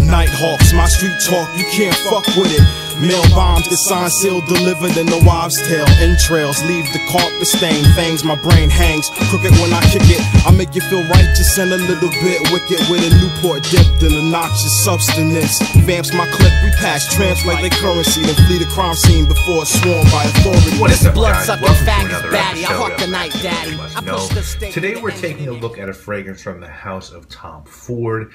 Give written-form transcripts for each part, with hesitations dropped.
Nighthawks, my street talk, you can't fuck with it. Mail bombs get signed, sealed, delivered in the wives' tale. Entrails leave the carpet stained, fangs, my brain hangs crooked when I kick it. I make you feel righteous and a little bit wicked with a Newport dipped in a noxious substance. Vamps my clip, we pass tramps like they currency, then flee the crime scene before it's sworn by authority. What is up, Blood guys? sucking Welcome to faggot another baddie. I episode hawk of the night daddy. You Must I Know. push the steak. Today we're taking a look at a fragrance from the house of Tom Ford.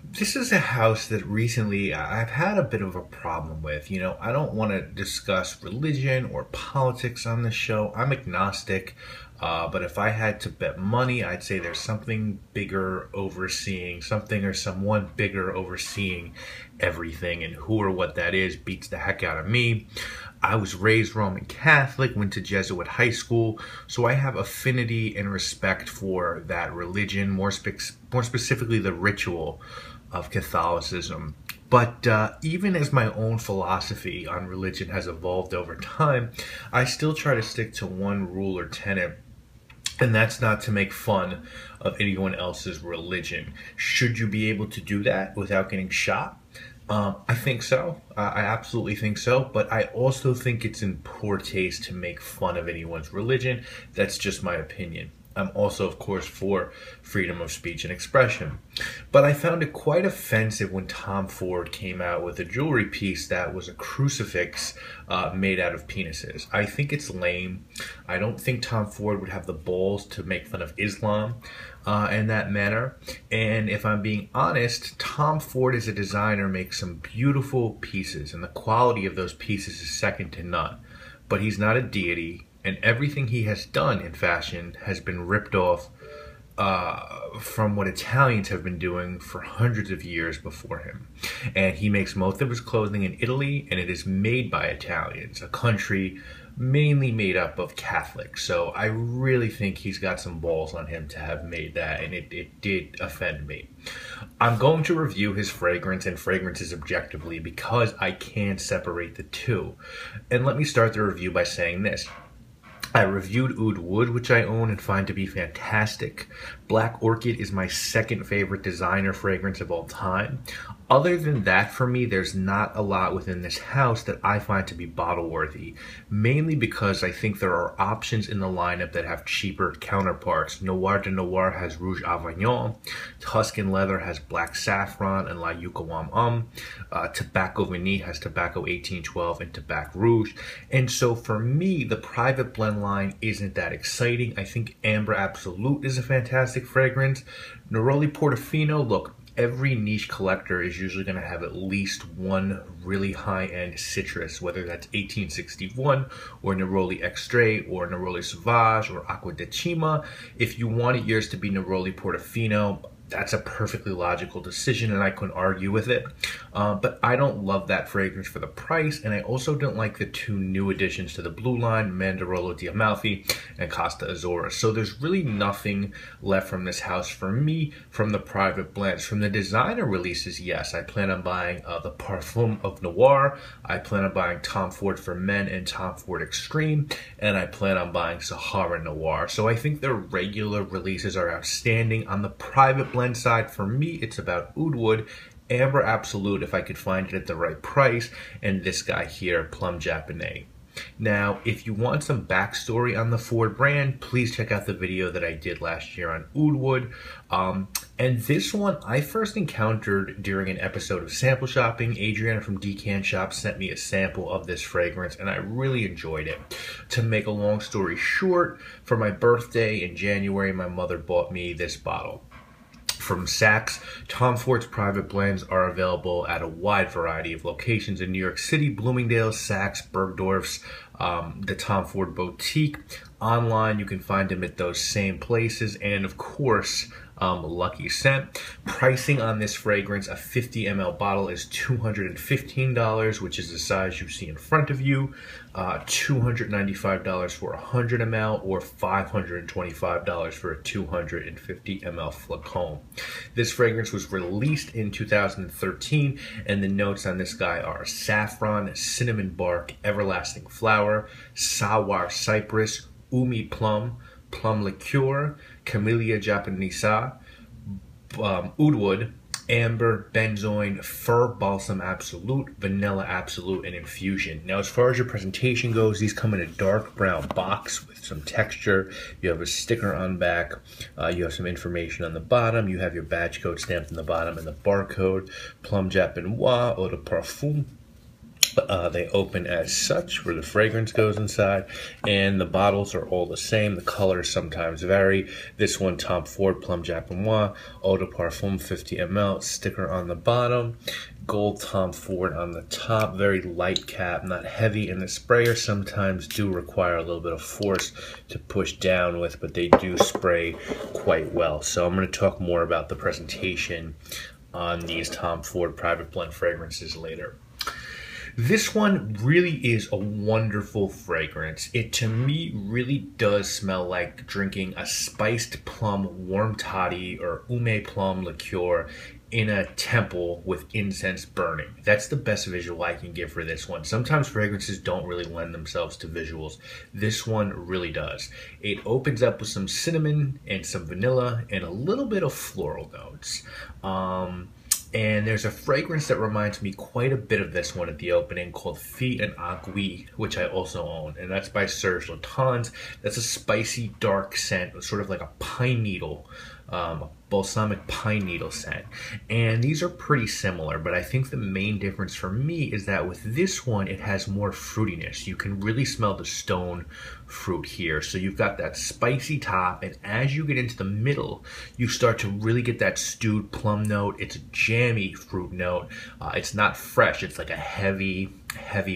This is a house that recently I've had a bit of a problem with. You know, I don't want to discuss religion or politics on this show. I'm agnostic, but if I had to bet money, I'd say there's something bigger overseeing, something or someone bigger overseeing everything, and who or what that is beats the heck out of me. I was raised Roman Catholic, went to Jesuit high school, so I have affinity and respect for that religion, more specifically the ritual of Catholicism. But even as my own philosophy on religion has evolved over time, I still try to stick to one rule or tenet, and that's not to make fun of anyone else's religion. Should you be able to do that without getting shot? I think so. I absolutely think so. But I also think it's in poor taste to make fun of anyone's religion. That's just my opinion. I'm also, of course, for freedom of speech and expression. But I found it quite offensive when Tom Ford came out with a jewelry piece that was a crucifix made out of penises. I think it's lame. I don't think Tom Ford would have the balls to make fun of Islam in that manner. And if I'm being honest, Tom Ford as a designer makes some beautiful pieces, and the quality of those pieces is second to none. But he's not a deity. And everything he has done in fashion has been ripped off from what Italians have been doing for hundreds of years before him. And he makes most of his clothing in Italy, and it is made by Italians, a country mainly made up of Catholics. So I really think he's got some balls on him to have made that, and it did offend me. I'm going to review his fragrance and fragrances objectively because I can't separate the two. And let me start the review by saying this. I reviewed Oud Wood, which I own and find to be fantastic. Black Orchid is my second favorite designer fragrance of all time. Other than that, for me, there's not a lot within this house that I find to be bottle-worthy, mainly because I think there are options in the lineup that have cheaper counterparts. Noir de Noir has Rouge Avignon, Tuscan Leather has Black Saffron and La Yucca Tobacco Vanille has Tobacco 1812 and Tobacco Rouge. And so for me, the private blend line isn't that exciting. I think Amber Absolute is a fantastic fragrance. Neroli Portofino, look, every niche collector is usually going to have at least one really high-end citrus, whether that's 1861 or Neroli Extrait or Neroli Sauvage or Acqua di Cima. If you wanted yours to be Neroli Portofino, that's a perfectly logical decision, and I couldn't argue with it. But I don't love that fragrance for the price, and I also don't like the two new additions to the blue line, Mandarolo di Amalfi and Costa Azores. So there's really nothing left from this house for me from the private blends. From the designer releases, yes, I plan on buying the Parfum of Noir. I plan on buying Tom Ford for Men and Tom Ford Extreme, and I plan on buying Sahara Noir. So I think their regular releases are outstanding. On the private blend side, for me, it's about Oud Wood, Amber Absolute if I could find it at the right price, and this guy here, Plum Japonais. Now, if you want some backstory on the Ford brand, please check out the video that I did last year on Oud Wood. And this one I first encountered during an episode of Sample Shopping. Adriana from Decan Shop sent me a sample of this fragrance, and I really enjoyed it. To make a long story short, for my birthday in January, my mother bought me this bottle. From Saks, Tom Ford's private blends are available at a wide variety of locations in New York City, Bloomingdale's, Saks, Bergdorf's, the Tom Ford Boutique. Online, you can find them at those same places, and of course, Lucky Scent. Pricing on this fragrance, a 50 ml bottle, is $215, which is the size you see in front of you. $295 for a 100 ml or $525 for a 250 ml flacon. This fragrance was released in 2013, and the notes on this guy are saffron, cinnamon bark, everlasting flower, sour cypress, umi plum, plum liqueur, Camellia japonesa, oud wood, amber, benzoin, fir balsam absolute, vanilla absolute, and infusion. Now, as far as your presentation goes, these come in a dark brown box with some texture. You have a sticker on back. You have some information on the bottom. You have your badge code stamped on the bottom and the barcode. Plum Japonais, eau de parfum. They open as such, where the fragrance goes inside, and the bottles are all the same. The colors sometimes vary. This one, Tom Ford Plum Japonais, eau de parfum 50 ml, sticker on the bottom, gold Tom Ford on the top, very light cap, not heavy, and the sprayer sometimes do require a little bit of force to push down with, but they do spray quite well. So I'm going to talk more about the presentation on these Tom Ford private blend fragrances later. This one really is a wonderful fragrance. It, to me, really does smell like drinking a spiced plum warm toddy or ume plum liqueur in a temple with incense burning. That's the best visual I can give for this one. Sometimes fragrances don't really lend themselves to visuals. This one really does. It opens up with some cinnamon and some vanilla and a little bit of floral notes. And there's a fragrance that reminds me quite a bit of this one at the opening called Fille en Aiguille, which I also own. And that's by Serge Lutens. That's a spicy, dark scent, sort of like a pine needle, a balsamic pine needle scent. And these are pretty similar, but I think the main difference for me is that with this one, it has more fruitiness. You can really smell the stone fruit here. So you've got that spicy top, and as you get into the middle, you start to really get that stewed plum note. It's a jammy fruit note. It's not fresh. It's like a heavy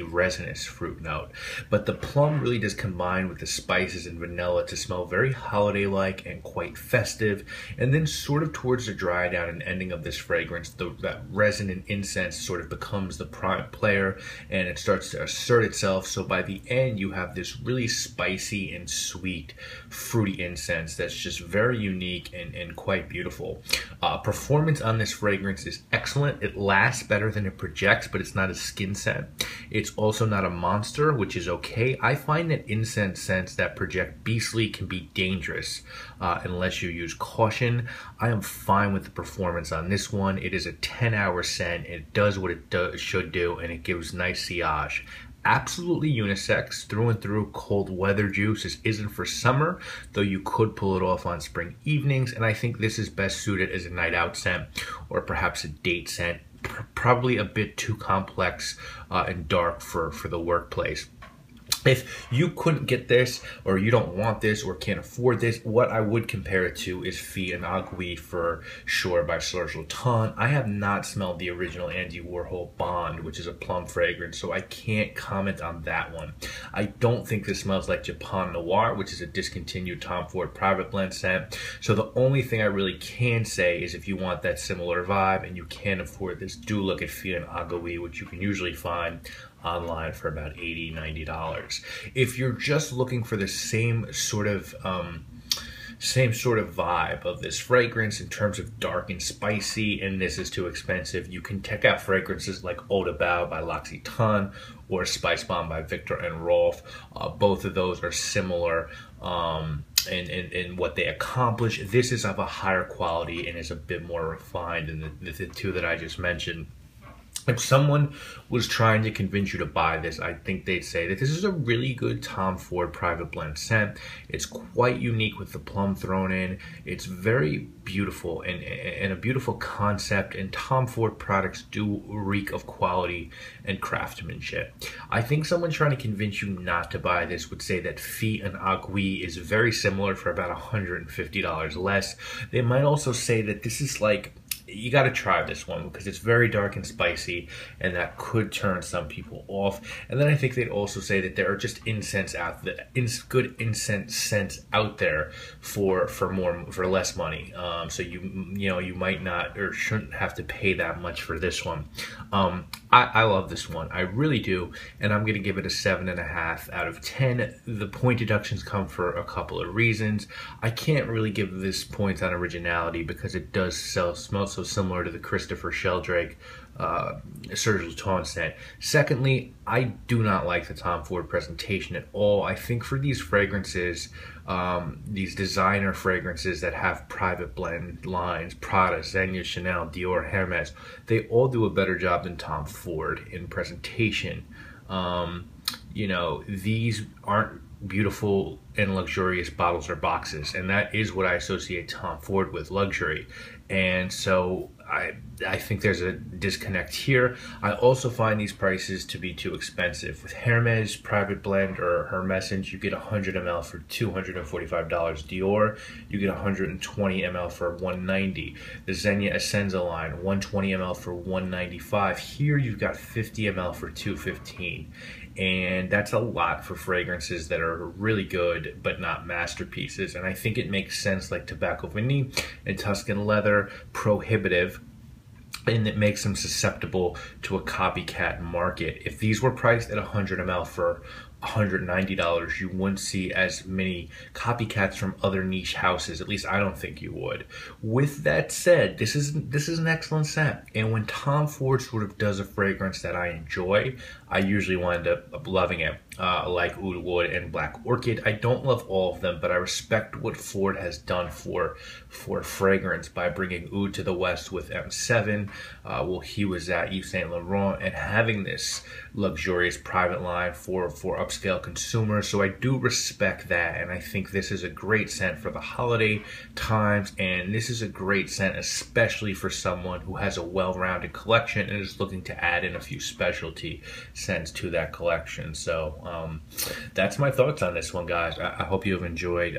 resinous fruit note. But the plum really does combine with the spices and vanilla to smell very holiday-like and quite festive. And then sort of towards the dry down and ending of this fragrance, that resin and incense sort of becomes the prime player, and it starts to assert itself. So by the end, you have this really spicy and sweet fruity incense that's just very unique and quite beautiful. Performance on this fragrance is excellent. It lasts better than it projects, but it's not a skin scent. It's also not a monster, which is okay. I find that incense scents that project beastly can be dangerous unless you use caution. I am fine with the performance on this one. It is a 10-hour scent. It does what it should do, and it gives nice sillage. Absolutely unisex, through and through. Cold weather juice. This isn't for summer, though you could pull it off on spring evenings, and I think this is best suited as a night out scent or perhaps a date scent. Probably a bit too complex and dark for the workplace. If you couldn't get this, or you don't want this, or can't afford this, what I would compare it to is Fille en Aiguille for sure by Serge Lutens. I have not smelled the original Andy Warhol Bond, which is a plum fragrance, so I can't comment on that one. I don't think this smells like Japan Noir, which is a discontinued Tom Ford private blend scent. So the only thing I really can say is if you want that similar vibe and you can't afford this, do look at Fille en Aiguille, which you can usually find online for about $80, $90. If you're just looking for the same sort of vibe of this fragrance in terms of dark and spicy, and this is too expensive, you can check out fragrances like Eau de Bao by L'Occitane or Spice Bomb by Victor and Rolf. Both of those are similar in what they accomplish. This is of a higher quality and is a bit more refined than the two that I just mentioned. If someone was trying to convince you to buy this, I think they'd say that this is a really good Tom Ford private blend scent. It's quite unique with the plum thrown in. It's very beautiful and a beautiful concept, and Tom Ford products do reek of quality and craftsmanship. I think someone trying to convince you not to buy this would say that Fille en Aiguille is very similar for about $150 less. They might also say that this is like, you got to try this one because it's very dark and spicy, and that could turn some people off. And then I think they'd also say that there are just incense out there, good incense scents out there for less money. So you might not or shouldn't have to pay that much for this one. I love this one, I really do, and I'm gonna give it a 7.5 out of 10. The point deductions come for a couple of reasons. I can't really give this points on originality because it does smell so similar to the Christopher Sheldrake Serge Lutens scent. Secondly, I do not like the Tom Ford presentation at all. I think for these fragrances, these designer fragrances that have private blend lines, Prada, Zegna, Chanel, Dior, Hermes, they all do a better job than Tom Ford in presentation. You know, these aren't beautiful and luxurious bottles or boxes, and that is what I associate Tom Ford with, luxury. And so I think there's a disconnect here. I also find these prices to be too expensive. With Hermes Private Blend or Hermescence, you get 100 ml for $245. Dior, you get 120 ml for $190. The Zegna Essenza line, 120 ml for $195. Here you've got 50 ml for $215. And that's a lot for fragrances that are really good but not masterpieces. And I think it makes sense, like Tobacco Vanille and Tuscan Leather, prohibitive, and it makes them susceptible to a copycat market. If these were priced at 100 ml for $190, you wouldn't see as many copycats from other niche houses. At least I don't think you would. With that said, this is an excellent scent. And when Tom Ford sort of does a fragrance that I enjoy, I usually wind up loving it. Like Oud Wood and Black Orchid. I don't love all of them, but I respect what Ford has done for fragrance by bringing Oud to the West with M7. Well, he was at Yves Saint Laurent and having this luxurious private line for upscale consumers. So I do respect that, and I think this is a great scent for the holiday times, and this is a great scent especially for someone who has a well-rounded collection and is looking to add in a few specialty scents to that collection. So that's my thoughts on this one, guys. I hope you have enjoyed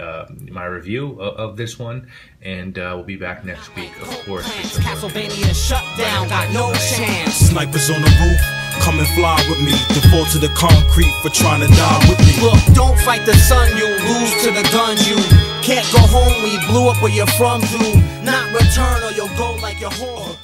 my review of this one, and we'll be back next week, of course. Castlevania shut down, got no chance. Snipers on the roof, come and fly with me. Default to the concrete for trying to die with me. Look, don't fight the sun, you lose to the gun. You can't go home, we blew up where you're from. Do not return or you'll go like your whore.